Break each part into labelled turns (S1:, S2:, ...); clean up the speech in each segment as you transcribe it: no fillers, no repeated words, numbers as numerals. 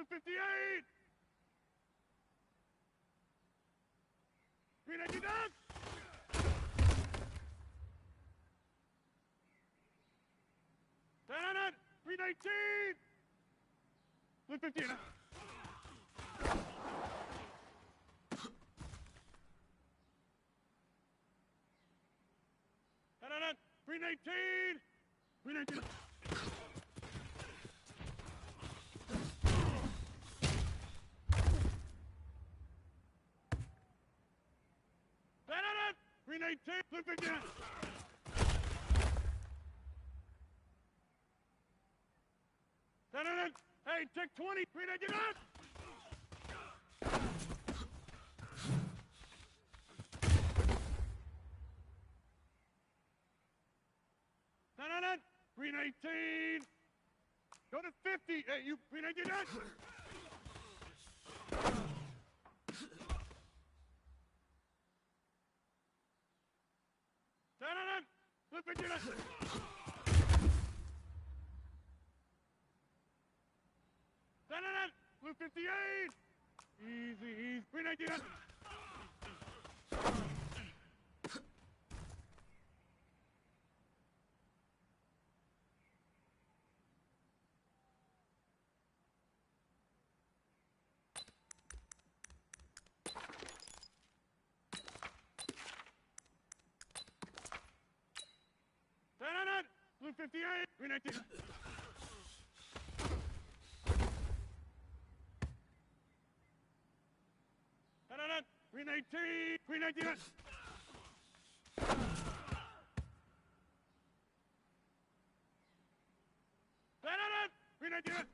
S1: Blue 58. 399. Down. 319. Blue 15. Down. 319. 319. Down. 319. Blue 15. Down. Hey, take 20. 319. Down. 319. Go to 50. Hey, you 319. Down. Blue 59. Down. Blue 58. Easy. 319. Down. Blue 58. 319. Down. 319. 319. Down. 319.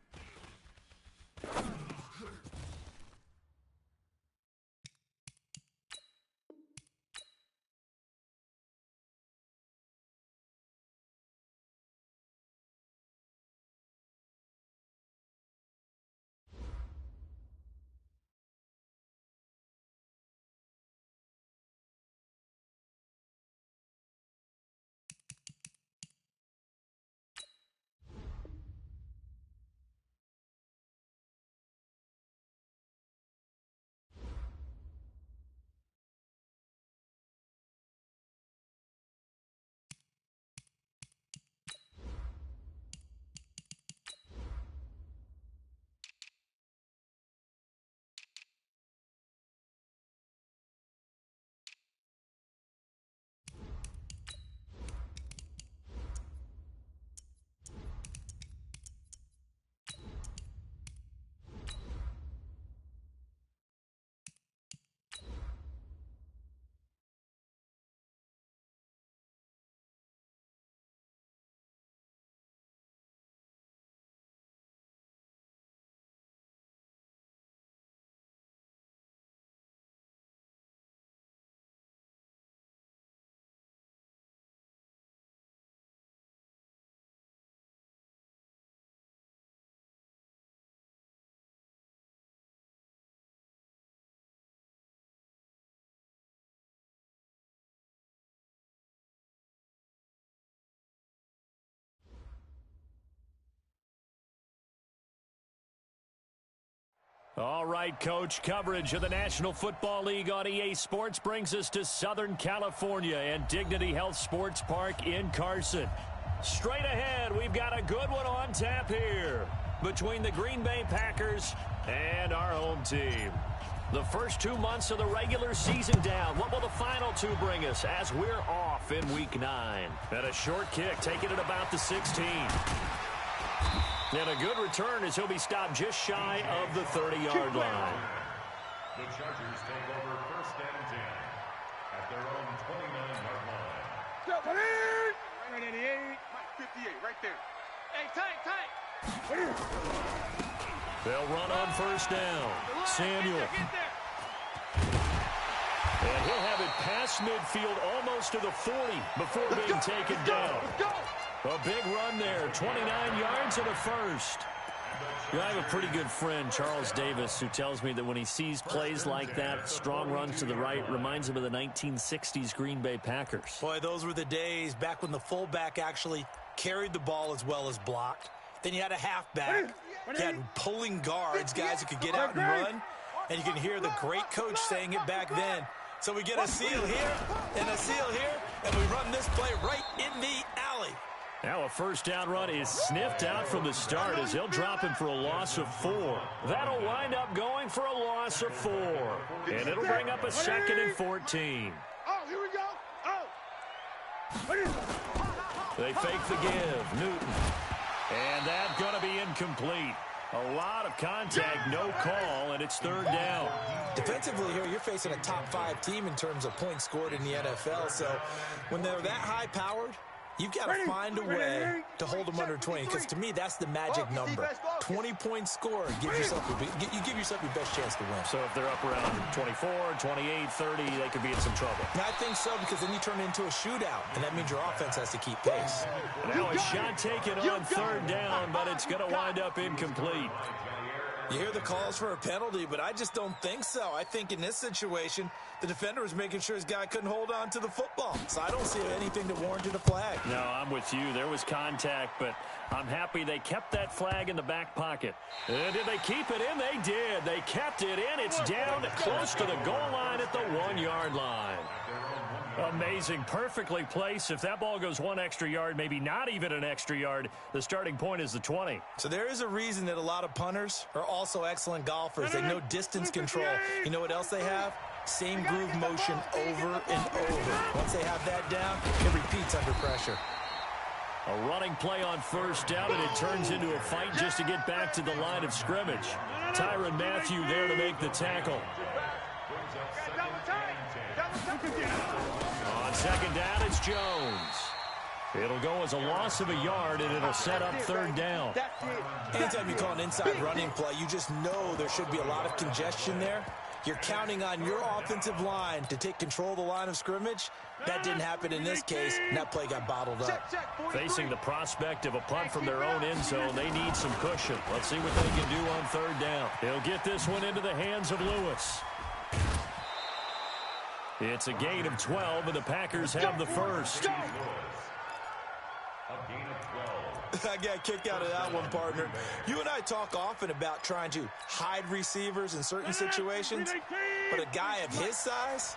S2: All right, Coach, coverage of the National Football League on EA Sports brings us to Southern California and Dignity Health Sports Park in Carson. Straight ahead, we've got a good one on tap here between the Green Bay Packers and our home team. The first 2 months of the regular season down. What will the final two bring us as we're off in Week 9? And a short kick, taking it about the 16. And a good return as he'll be stopped just shy of the 30-yard line.
S3: The Chargers take over 1st and 10 at their own 29-yard line.
S1: Go, right 88, 58, right there. Hey, tight.
S2: They'll run on 1st down. Samuel. And he'll have it past midfield almost to the 40 before being taken down. A big run there, 29 yards and a first. You know, I have a pretty good friend, Charles Davis, who tells me that when he sees plays like that, strong runs to the right, reminds him of the 1960s Green Bay Packers.
S4: Boy, those were the days back when the fullback actually carried the ball as well as blocked. Then you had a halfback had pulling guards, guys who could get out and run, and you can hear the great coach saying it back then. So we get a seal here and a seal here, and we run this play right in the alley.
S2: Now a first down run is sniffed out from the start as they'll drop him for a loss of 4. That'll wind up going for a loss of 4. And it'll bring up a 2nd and 14.
S1: Oh, here we go. Oh.
S2: They fake the give. Newton. And that's going to be incomplete. A lot of contact, no call, and it's 3rd down.
S4: Defensively here, you're facing a top 5 team in terms of points scored in the NFL. So when they're that high-powered, you've got to find a way to hold them under 20, because to me, that's the magic number. 20 points scored, you give yourself your best chance to win.
S2: So if they're up around 24, 28, 30, they could be in some trouble.
S4: And I think so, because then you turn it into a shootout, and that means your offense has to keep pace.
S2: Now a shot taken on 3rd down, but it's going to wind up incomplete.
S4: You hear the calls for a penalty, but I just don't think so. I think in this situation, the defender was making sure his guy couldn't hold on to the football. So I don't see anything that warranted a flag.
S2: No, I'm with you. There was contact, but I'm happy they kept that flag in the back pocket. Did they keep it in? They did. They kept it in. It's down close to the goal line at the 1-yard line. Amazing. Perfectly placed. If that ball goes 1 extra yard, maybe not even an extra yard, the starting point is the 20.
S4: So there is a reason that a lot of punters are also excellent golfers. They know distance control. You know what else they have? Same groove motion over and over. Once they have that down, it repeats under pressure.
S2: A running play on 1st down, and it turns into a fight just to get back to the line of scrimmage. Tyrann Mathieu there to make the tackle. On 2nd down, it's Jones. It'll go as a loss of a yard, and it'll set up 3rd down.
S4: Anytime you call an inside running play, you just know there should be a lot of congestion there. You're counting on your offensive line to take control of the line of scrimmage. That didn't happen in this case, and that play got bottled up.
S2: Facing the prospect of a punt from their own end zone, they need some cushion. Let's see what they can do on 3rd down. He'll get this one into the hands of Lewis. It's a gain of 12, and the Packers have the first.
S4: I got a kick out of that one, partner. You and I talk often about trying to hide receivers in certain situations, but a guy of his size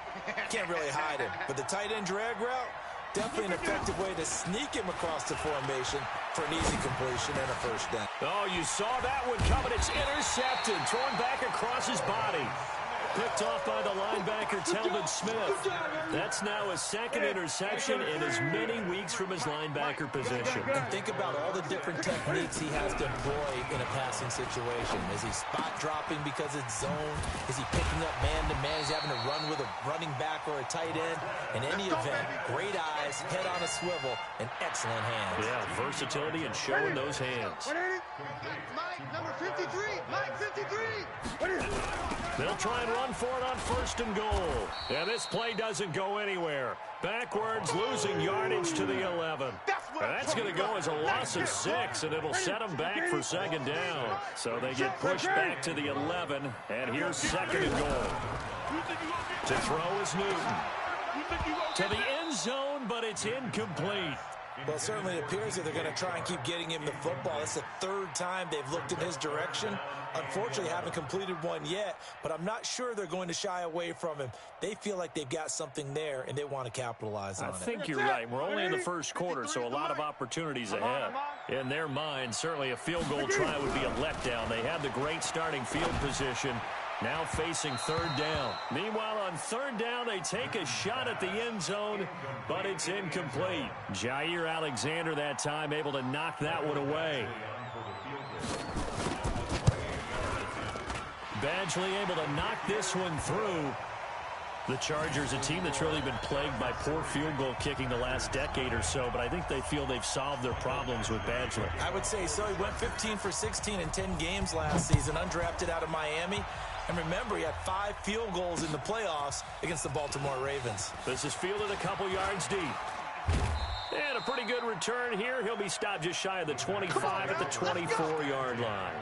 S4: can't really hide him. But the tight end drag route, definitely an effective way to sneak him across the formation for an easy completion and a 1st down.
S2: Oh, you saw that one coming. It's intercepted, thrown back across his body. Picked off by the linebacker, Telvin Smith. That's now his 2nd interception in as many weeks from his linebacker position.
S4: And think about all the different techniques he has to employ in a passing situation. Is he spot dropping because it's zone? Is he picking up man-to-man? Is he having to run with a running back or a tight end? In any event, great eyes, head on a swivel, and excellent hands.
S2: Yeah, versatility and showing those hands.
S1: Mike, number 53. Mike, 53.
S2: They'll try and run for it on 1st and goal. Yeah, this play doesn't go anywhere. Backwards, losing yardage to the 11. That's going to go as a loss of 6, and it'll set them back for 2nd down. So they get pushed back to the 11, and here's 2nd and goal. To throw is Newton. To the end zone, but it's incomplete.
S4: Well, certainly it appears that they're going to try and keep getting him the football. It's the 3rd time they've looked in his direction. Unfortunately, haven't completed one yet, but I'm not sure they're going to shy away from him. They feel like they've got something there, and they want to capitalize on it.
S2: I think you're right. We're only in the 1st quarter, so a lot of opportunities ahead. In their mind, certainly a field goal try would be a letdown. They had the great starting field position. Now facing 3rd down. Meanwhile, on 3rd down, they take a shot at the end zone, but it's incomplete. Jair Alexander that time able to knock that one away. Badgley able to knock this one through. The Chargers, a team that's really been plagued by poor field goal kicking the last decade or so, but I think they feel they've solved their problems with Badgley.
S4: I would say so. He went 15 for 16 in 10 games last season, undrafted out of Miami. And remember, he had 5 field goals in the playoffs against the Baltimore Ravens.
S2: This is fielded a couple yards deep. And a pretty good return here. He'll be stopped just shy of the 25 at the 24-yard line.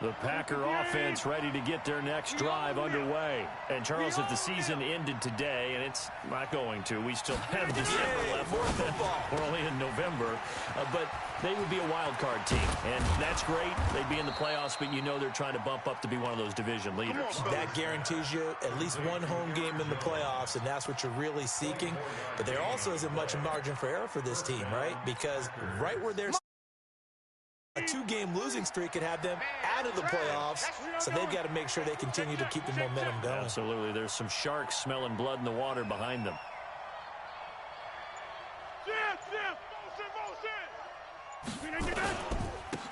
S2: The Packer offense ready to get their next drive underway. And, Charles, if the season ended today, and it's not going to, we still have December left. We're only in November. But they would be a wild card team. And that's great. They'd be in the playoffs, but you know they're trying to bump up to be one of those division leaders.
S4: That guarantees you at least one home game in the playoffs, and that's what you're really seeking. But there also isn't much margin for error for this team, right? Because right where they're a 2-game losing streak could have them out of the playoffs, so they've got to make sure they continue to keep the momentum going.
S2: Absolutely. There's some sharks smelling blood in the water behind them.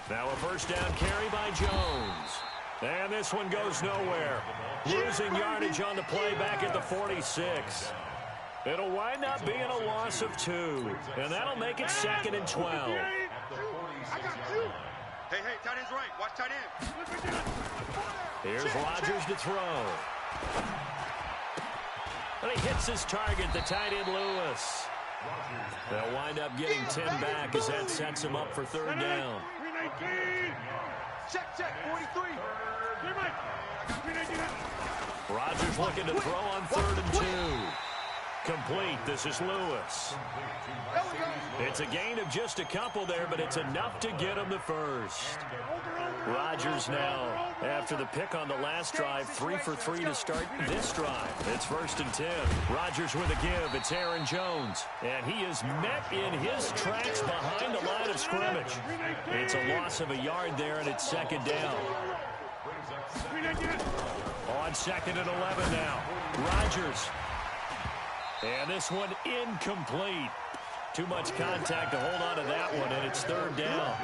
S2: Now a first down carry by Jones. And this one goes nowhere. Losing yardage on the play back at the 46. It'll wind up being a loss of 2. And that'll make it 2nd and 12.
S1: I got you. Hey, tight end's right. Watch tight end.
S2: Here's Rodgers to throw. And he hits his target, the tight end Lewis. They'll wind up getting 10 back as that sets him up for 3rd down.
S1: Check, 43.
S2: Rodgers looking to throw on 3rd and 2. Complete. This is Lewis. It's a gain of just a couple there, but it's enough to get him the first. Rodgers now, after the pick on the last drive, 3 for 3 to start this drive. It's 1st and 10. Rodgers with a give. It's Aaron Jones. And he is met in his tracks behind the line of scrimmage. It's a loss of a yard there, and it's 2nd down. On 2nd and 11 now. Rodgers. And this one incomplete. Too much contact to hold on to that one, and it's 3rd down.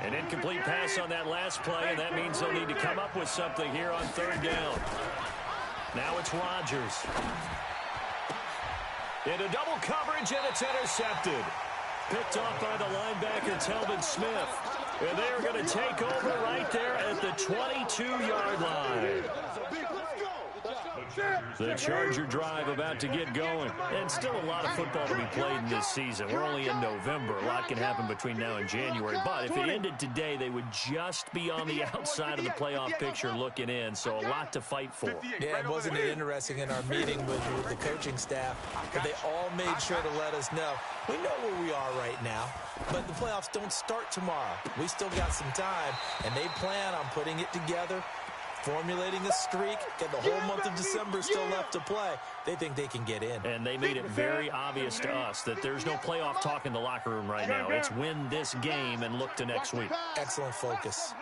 S2: An incomplete pass on that last play, and that means they'll need to come up with something here on 3rd down. Now it's Rodgers. Into double coverage, and it's intercepted. Picked off by the linebacker, Telvin Smith. And they're going to take over right there at the 22-yard line. The Charger drive about to get going. And still a lot of football to be played in this season. We're only in November. A lot can happen between now and January. But if it ended today, they would just be on the outside of the playoff picture looking in. So a lot to fight for.
S4: Yeah, and wasn't it interesting in our meeting with the coaching staff that they all made sure to let us know. We know where we are right now, but the playoffs don't start tomorrow. We still got some time, and they plan on putting it together, formulating a streak, get the whole month of December still left to play. They think they can get in.
S2: And they made it very obvious to us that there's no playoff talk in the locker room right now. It's win this game and look to next week.
S4: Excellent focus.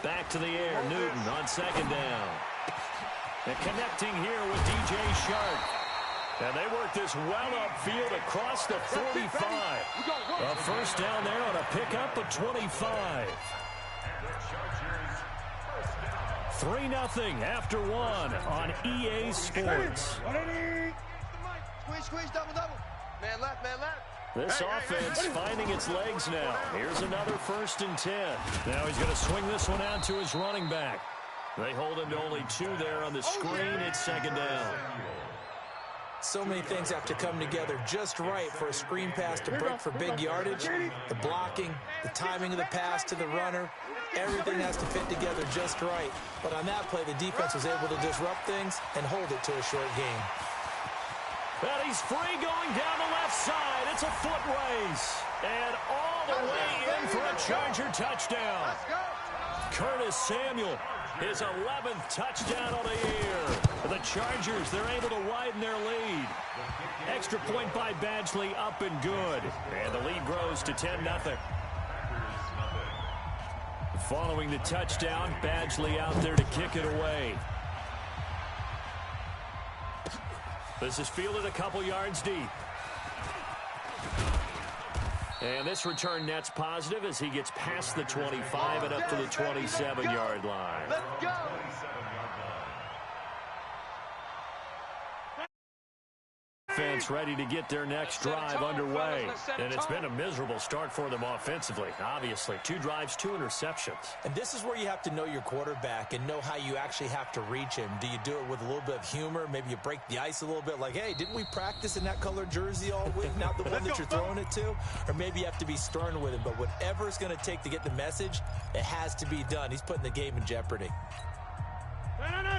S2: Back to the air, Newton on 2nd down. And connecting here with DJ Shark. And they work this well upfield across the 45. A first down there on a pickup of 25. 3-0 after 1 on EA Sports.
S1: Squeeze, double. Man left.
S2: This offense finding its legs now. Here's another 1st and 10. Now he's going to swing this one out to his running back. They hold him to only 2 there on the screen. It's 2nd down.
S4: So many things have to come together just right for a screen pass to break for big yardage. The blocking, the timing of the pass to the runner, everything has to fit together just right. But on that play, the defense was able to disrupt things and hold it to a short gain.
S2: Well, he's free going down the left side. It's a foot race. And all the way in for a Charger touchdown. Curtis Samuel, his 11th touchdown of the year. The Chargers, they're able to widen their lead. Extra point by Badgley, up and good. And the lead grows to 10-0. Following the touchdown, Badgley out there to kick it away. This is fielded a couple yards deep. And this return net's positive as he gets past the 25 and up to the 27-yard line.
S1: Let's go.
S2: offense ready to get their next drive underway. And it's been a miserable start for them offensively, obviously. 2 drives, 2 interceptions.
S4: And this is where you have to know your quarterback and know how you actually have to reach him. Do you do it with a little bit of humor? Maybe you break the ice a little bit like, hey, didn't we practice in that colored jersey all week, not the one that you're throwing it to? Or maybe you have to be stern with him. But whatever it's going to take to get the message, it has to be done. He's putting the game in jeopardy.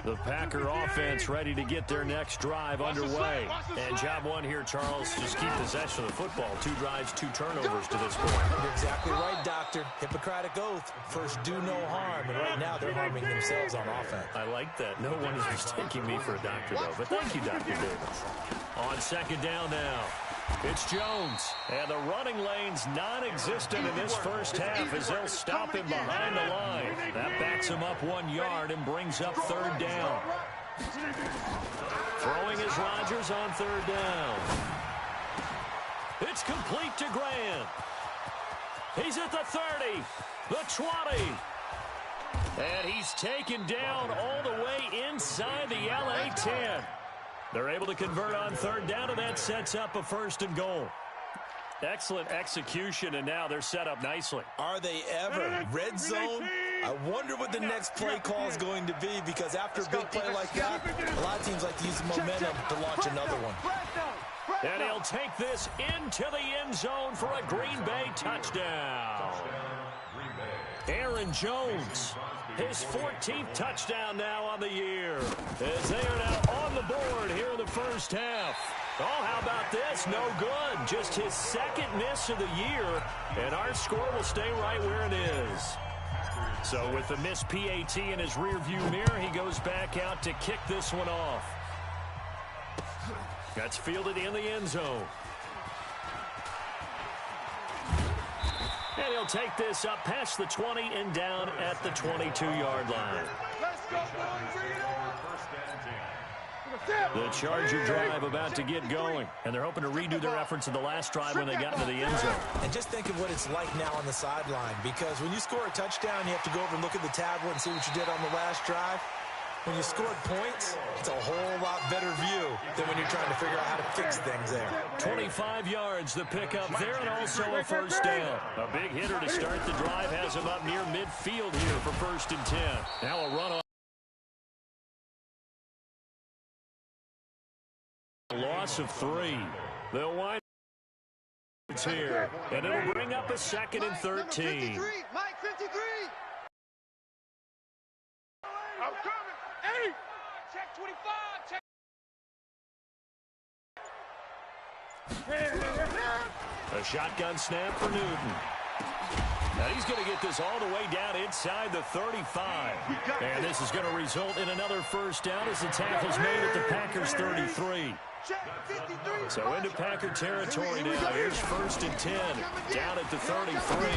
S2: The Packer offense ready to get their next drive underway. And job one here, Charles, just keep possession of the football. 2 drives, 2 turnovers to this point.
S4: You're exactly right, Doctor. Hippocratic oath. First, do no harm. And right now, they're harming themselves on offense.
S2: I like that. No one is mistaking me for a doctor, though. But thank you, Dr. Davis. On second down now. It's Jones, and the running lane's non-existent in this first half as they'll stop him behind the line. That backs him up 1 yard and brings up third down. Throwing is Rodgers on third down. It's complete to Grant. He's at the 30, the 20. And he's taken down all the way inside the LA 10. They're able to convert on third down, and that sets up a 1st and goal. Excellent execution, and now they're set up nicely.
S4: Are they ever? Red zone? I wonder what the next play call is going to be, because after a big play like that, a lot of teams like to use the momentum to launch another one.
S2: And he'll take this into the end zone for a Green Bay touchdown. Aaron Jones, his 14th touchdown now on the year, as they are now on the board here in the first half. Oh, how about this? No good. Just his 2nd miss of the year, and our score will stay right where it is. So with the missed PAT in his rearview mirror, he goes back out to kick this one off. That's fielded in the end zone. And he'll take this up past the 20 and down at the 22-yard line. The Charger drive about to get going, and they're hoping to redo their efforts in the last drive when they got into the end zone.
S4: And just think of what it's like now on the sideline, because when you score a touchdown, you have to go over and look at the tablet and see what you did on the last drive. When you scored points, it's a whole lot better view than when you're trying to figure out how to fix things there.
S2: 25 yards, the pickup there, and also a 1st down. A big hitter to start the drive has him up near midfield here for 1st and 10. Now a run on. A loss of 3. They'll wind up here, and it'll bring up a 2nd and 13.
S1: Mike 53. I'm coming. Hey! Check 25.
S2: A shotgun snap for Newton. Now he's going to get this all the way down inside the 35. And this is going to result in another 1st down as the tackle's made at the Packers' 33. So into Packer territory now. Here's 1st and 10 down at the 33.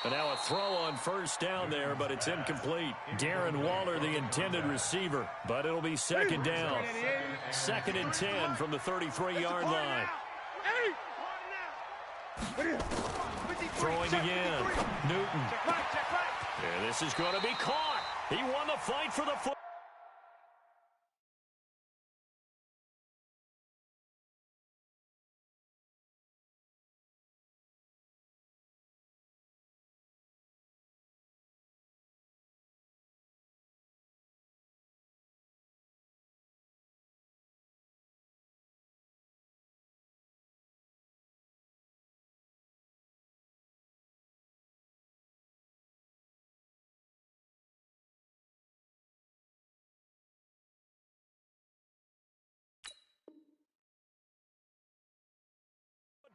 S2: And now a throw on 1st down there, but it's incomplete. Darren Waller, the intended receiver, but it'll be 2nd down. 2nd and 10 from the 33-yard line. Throwing again. Newton. And this is going to be caught. He won the fight for the foot.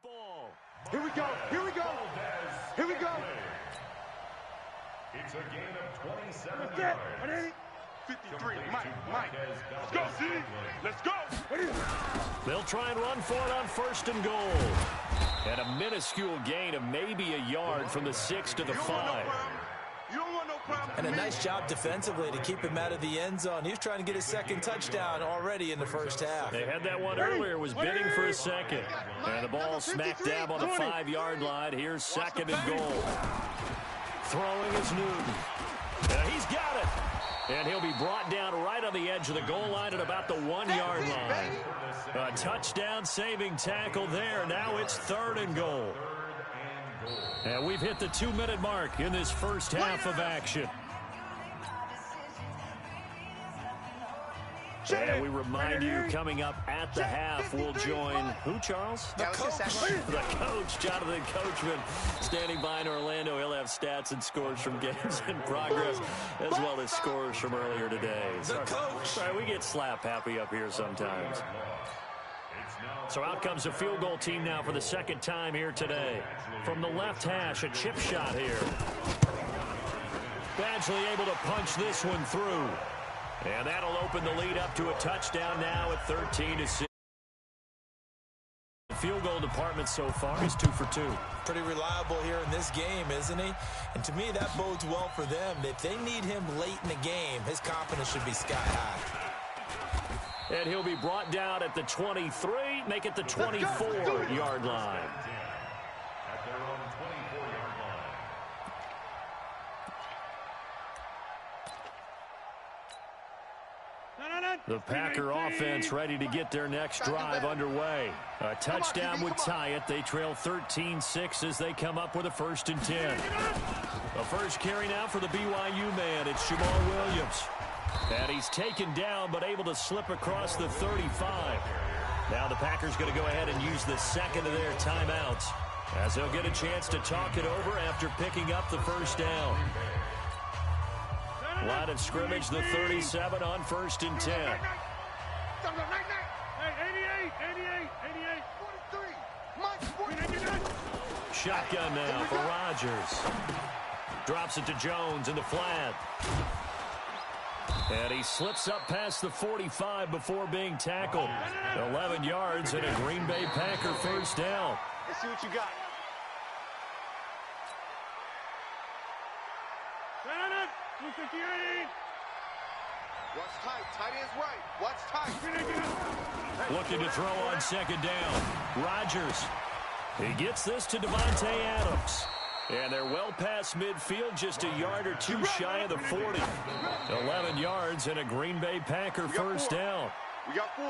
S2: Ball.
S1: Here we go. Here we go. Here we go.
S3: It's a gain of 27 yards.
S1: 53. Mike. Let's go, C. Let's go.
S2: They'll try and run for it on 1st and goal. And a minuscule gain of maybe a yard from the 6 to the 5.
S1: You don't want no problem.
S4: And a nice job defensively to keep him out of the end zone. He was trying to get his 2nd touchdown already in the 1st half.
S2: They had that one earlier, was bidding for a 2nd. And the ball smack dab on the 5-yard line. Here's 2nd and goal. Throwing is Newton. He's got it. And he'll be brought down right on the edge of the goal line at about the 1-yard line. A touchdown saving tackle there. Now it's 3rd and goal. And we've hit the 2-minute mark in this first half of action. And we remind you, coming up at the half, we'll join who, Charles?
S1: The coach.
S2: The coach, Jonathan Coachman, standing by in Orlando. He'll have stats and scores from games in progress, as well as scores from earlier today.
S4: The coach.
S2: Sorry, we get slap happy up here sometimes. So out comes the field goal team now for the 2nd time here today. From the left hash, a chip shot here. Badgley able to punch this one through. And that'll open the lead up to a touchdown now at 13-6. The field goal department so far is 2 for 2.
S4: Pretty reliable here in this game, isn't he? And to me, that bodes well for them. If they need him late in the game, his confidence should be sky high.
S2: And he'll be brought down at the 23, make it the 24-yard line.
S3: At their own 24-yard line.
S2: The Packer offense ready to get their next drive underway. A touchdown would tie it. They trail 13-6 as they come up with a 1st and 10. The first carry now for the BYU man. It's Jamal Williams. And he's taken down but able to slip across the 35. Now the Packers going to go ahead and use the 2nd of their timeouts as they'll get a chance to talk it over after picking up the 1st down. Line of scrimmage, the 37 on 1st and 10. Shotgun now for Rodgers. Drops it to Jones in the flat. And he slips up past the 45 before being tackled. 11 yards and a Green Bay Packer 1st down.
S1: Let's see what you got. Watch tight. Tight ends right. Watch tight.
S2: Looking to throw on 2nd down. Rodgers. He gets this to Devontae Adams. And they're well past midfield, just a yard or 2 shy of the 40. 11 yards and a Green Bay Packer 1st down.
S1: We got 4.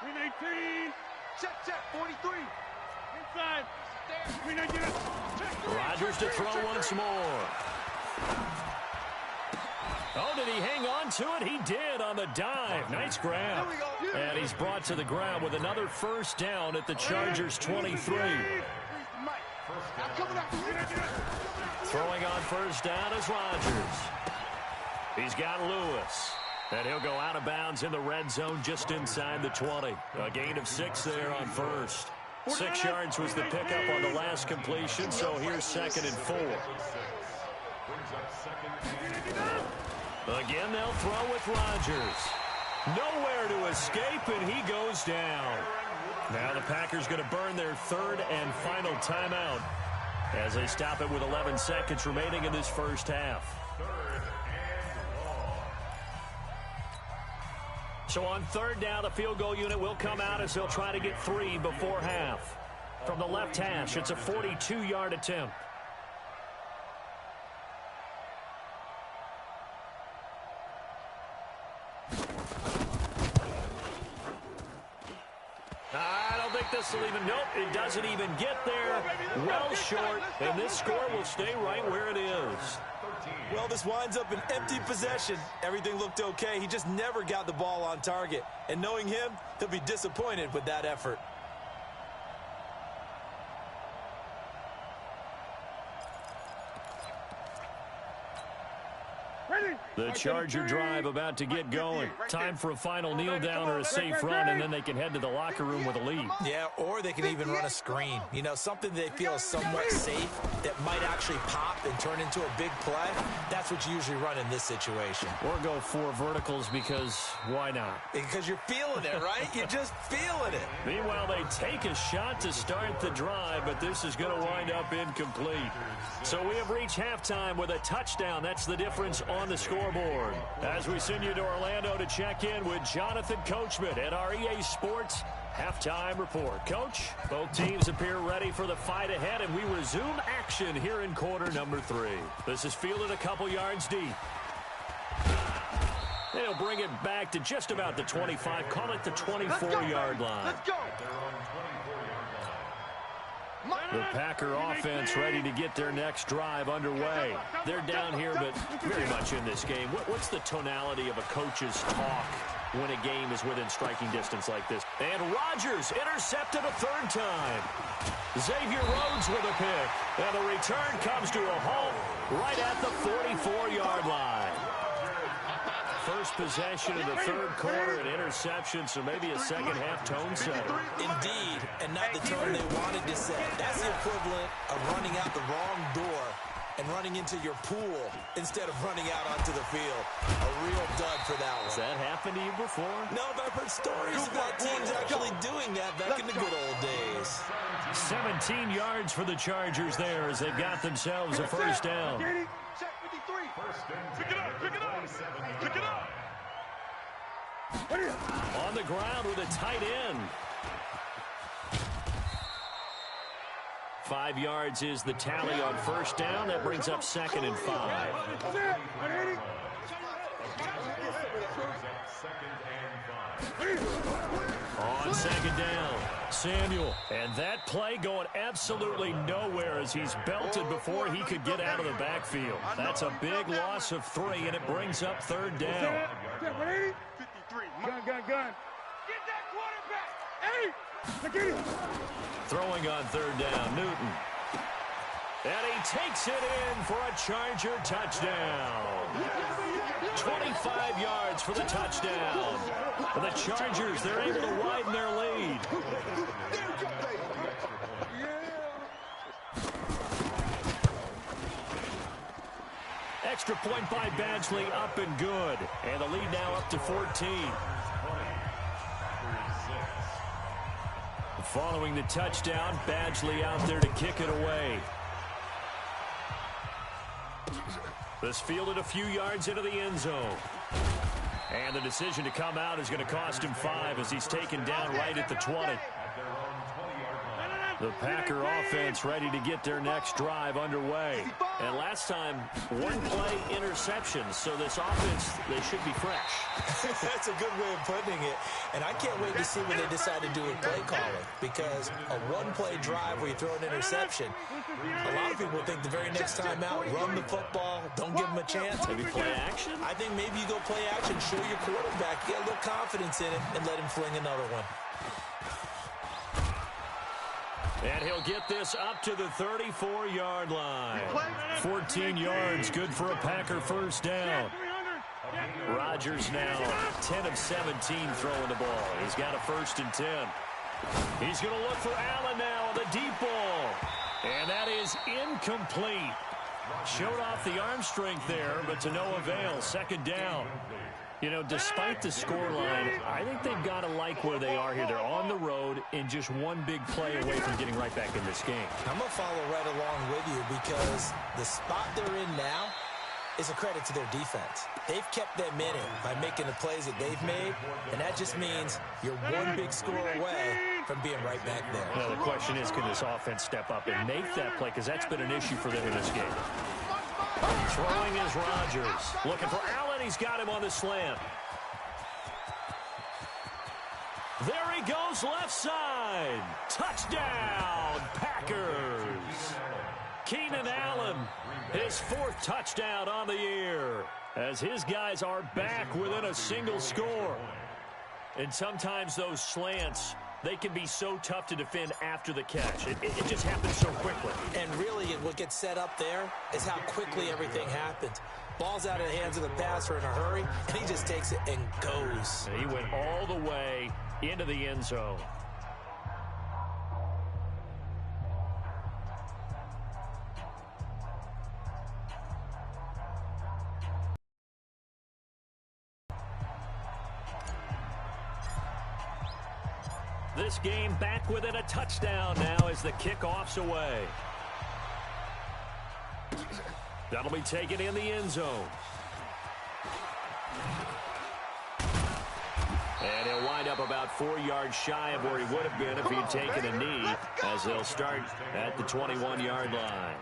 S5: Green 18.
S1: Check. 43.
S5: Inside. Green 18.
S2: Rodgers to throw once more. Oh, did he hang on to it? He did on the dive. Nice grab. And he's brought to the ground with another 1st down at the Chargers 23. Throwing on 1st down is Rodgers. He's got Lewis. And he'll go out of bounds in the red zone just inside the 20. A gain of 6 there on 1st. 6 yards was the pickup on the last completion, so here's 2nd and 4. Again, they'll throw with Rodgers. Nowhere to escape, and he goes down. Now the Packers going to burn their 3rd and final timeout as they stop it with 11 seconds remaining in this first half. So on 3rd down, the field goal unit will come out as they'll try to get 3 before half. From the left hash, it's a 42-yard attempt. I don't think this will even, nope, it doesn't even get there. Well short, and this score will stay right where it is.
S4: Well, this winds up an empty possession. Everything looked okay. He just never got the ball on target. And knowing him, he'll be disappointed with that effort.
S2: The Charger drive about to get going. Time for a final kneel down or a safe run, and then they can head to the locker room with a lead.
S4: Yeah, or they can even run a screen. You know, something they feel is somewhat safe that might actually pop and turn into a big play. That's what you usually run in this situation.
S2: Or go 4 verticals because why not?
S4: Because you're feeling it, right? You're just feeling it.
S2: Meanwhile, they take a shot to start the drive, but this is going to wind up incomplete. So we have reached halftime with a touchdown. That's the difference on the scoreboard. As we send you to Orlando to check in with Jonathan Coachman at our EA Sports Halftime report. Coach, both teams appear ready for the fight ahead, and we resume action here in quarter number 3. This is fielded a couple yards deep. They'll bring it back to just about the 25. Call it the 24-yard line.
S1: Let's go.
S2: The Packer offense ready to get their next drive underway. They're down here, but very much in this game. What's the tonality of a coach's talk when a game is within striking distance like this? And Rodgers intercepted a third time. Xavier Rhodes with a pick. And the return comes to a halt right at the 44-yard line. First possession of the third quarter, an interception, so maybe a second-half tone setter.
S4: Indeed, and not the tone they wanted to set. That's the equivalent of running out the wrong door and running into your pool instead of running out onto the field. A real dud for that one.
S2: Has that happened to you before?
S4: No, but I've heard stories about teams actually doing that back in the good old days.
S2: 17 yards for the Chargers there as they've got themselves a first down.
S1: Check 53.
S5: Pick it up, pick it up, pick it up.
S2: On the ground with a tight end. 5 yards is the tally on first down. That brings up 2nd and 5. On 2nd down, Samuel. And that play going absolutely nowhere as he's belted before he could get out of the backfield. That's a big loss of 3, and it brings up 3rd down.
S1: 53.
S5: Gun. Get that quarterback. Hey, look at him.
S2: Throwing on 3rd down, Newton. And he takes it in for a Charger touchdown. 25 yards for the touchdown. And the Chargers, they're able to widen their lead. Extra point by Badgley, up and good. And the lead now up to 14. Following the touchdown, Badgley out there to kick it away. This fielded a few yards into the end zone. And the decision to come out is going to cost him 5 as he's taken down right at the 20. The Packer offense ready to get their next drive underway. And last time, 1-play interception. So this offense, they should be fresh.
S4: That's a good way of putting it. And I can't wait to see what they decide to do with play calling. Because a 1-play drive where you throw an interception, a lot of people think the very next time out, run the football, don't give them a chance.
S2: Maybe play action?
S4: I think maybe you go play action, show your quarterback, get a little confidence in it, and let him fling another one.
S2: And he'll get this up to the 34-yard line. 14 yards, good for a Packer first down. Rodgers now 10 of 17 throwing the ball. He's got a 1st and 10. He's going to look for Allen now on the deep ball. And that is incomplete. Showed off the arm strength there, but to no avail. 2nd down. You know, despite the scoreline, I think they've got to like where they are here. They're on the road and just one big play away from getting right back in this game.
S4: I'm going to follow right along with you because the spot they're in now is a credit to their defense. They've kept them in it by making the plays that they've made, and that just means you're one big score away from being right back there.
S2: Well, the question is, can this offense step up and make that play? Because that's been an issue for them in this game. Throwing is Rodgers. Looking for Allen. He's got him on the slant. There he goes left side. Touchdown, Packers. Keenan Allen, his 4th touchdown on the year, as his guys are back within a single score. And sometimes those slants, they can be so tough to defend after the catch. It just happens so quickly.
S4: And really, what gets set up there is how quickly everything happens. Ball's out of the hands of the passer in a hurry, and he just takes it and goes.
S2: And he went all the way into the end zone. This game back within a touchdown now as the kickoff's away. That'll be taken in the end zone. And he'll wind up about 4 yards shy of where he would have been if he'd taken a knee, as they'll start at the 21-yard line.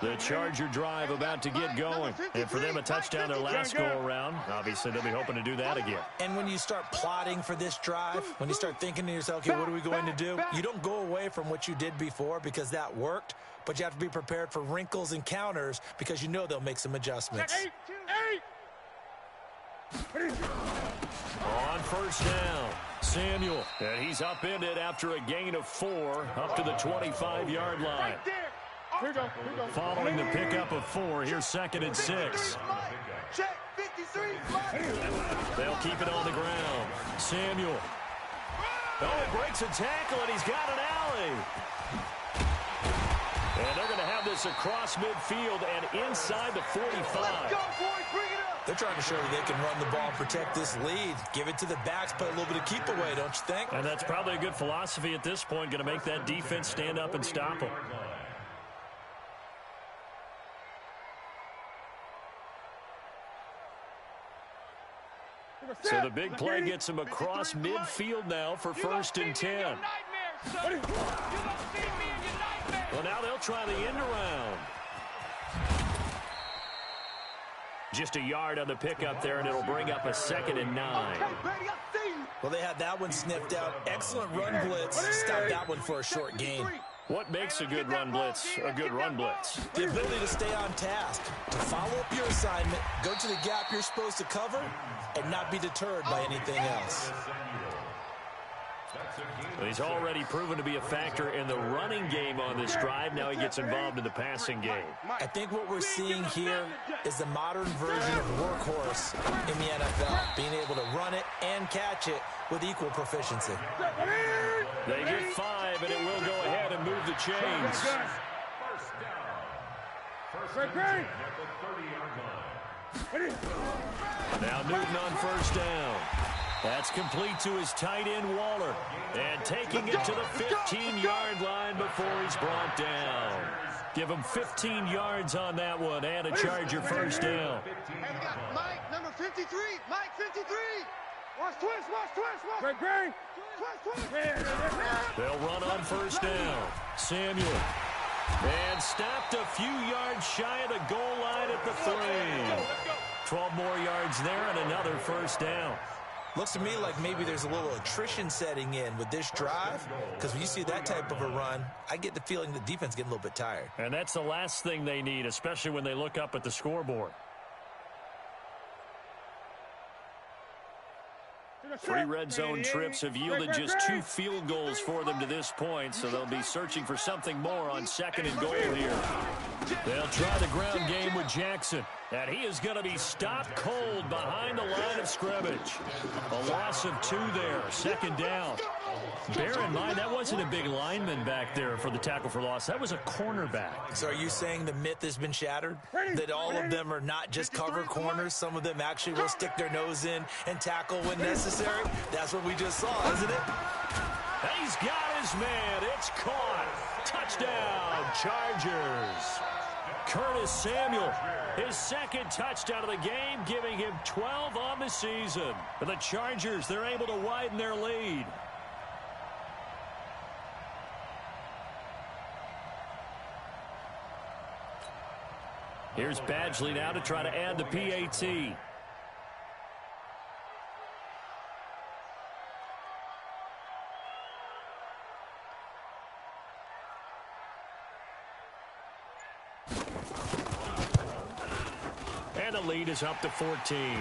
S2: The Charger drive about to get going. And for them, a touchdown their last go-around. Obviously, they'll be hoping to do that again.
S4: And when you start plotting for this drive, when you start thinking to yourself, okay, what are we going to do? You don't go away from what you did before because that worked, but you have to be prepared for wrinkles and counters because you know they'll make some adjustments.
S2: On first down, Samuel. And he's upended after a gain of 4 up to the 25-yard line. Following the pickup of 4, here's 2nd and 6. They'll keep it on the ground. Samuel. Oh, he breaks a tackle, and he's got an alley. And they're going to have this across midfield and inside the 45.
S4: They're trying to show you they can run the ball and protect this lead. Give it to the backs, play a little bit of keep away, don't you think?
S2: And that's probably a good philosophy at this point, going to make that defense stand up and stop them. So the big play gets him across midfield now for 1st and 10. Well, now they'll try the end around. Just a yard on the pickup there, and it'll bring up a 2nd and 9.
S4: Well, they had that one sniffed out. Excellent run blitz. Stop that one for a short gain.
S2: What makes a good run blitz a good run blitz?
S4: The ability to stay on task, to follow up your assignment, go to the gap you're supposed to cover, and not be deterred by anything else.
S2: He's already proven to be a factor in the running game on this drive. Now he gets involved in the passing game.
S4: I think what we're seeing here is the modern version of workhorse in the NFL, being able to run it and catch it with equal proficiency.
S2: They get 5, and it will go ahead and move the chains. Now Newton on first down. That's complete to his tight end, Waller. And taking it to the 15-yard line before he's brought down. Give him 15 yards on that one and a Charger first down.
S5: Hey, we got Mike, number 53. Mike, 53. Watch twist, watch twist, watch. Great. Twist.
S2: They'll run on first down. Samuel. And stopped a few yards shy of the goal line at the 3. 12 more yards there and another first down.
S4: Looks to me like maybe there's a little attrition setting in with this drive, because when you see that type of a run, I get the feeling the defense getting a little bit tired.
S2: And that's the last thing they need, especially when they look up at the scoreboard. 3 red zone trips have yielded just 2 field goals for them to this point, so they'll be searching for something more on 2nd and goal here. They'll try the ground game with Jackson, and he is going to be stopped cold behind the line of scrimmage. A loss of 2 there, 2nd down. Bear in mind, that wasn't a big lineman back there for the tackle for loss. That was a cornerback.
S4: So are you saying the myth has been shattered? That all of them are not just cover corners? Some of them actually will stick their nose in and tackle when necessary? That's what we just saw, isn't it?
S2: He's got his man. It's caught. Touchdown, Chargers. Curtis Samuel, his 2nd touchdown of the game, giving him 12 on the season. For the Chargers, they're able to widen their lead. Here's Badgley now to try to add the PAT. And the lead is up to 14.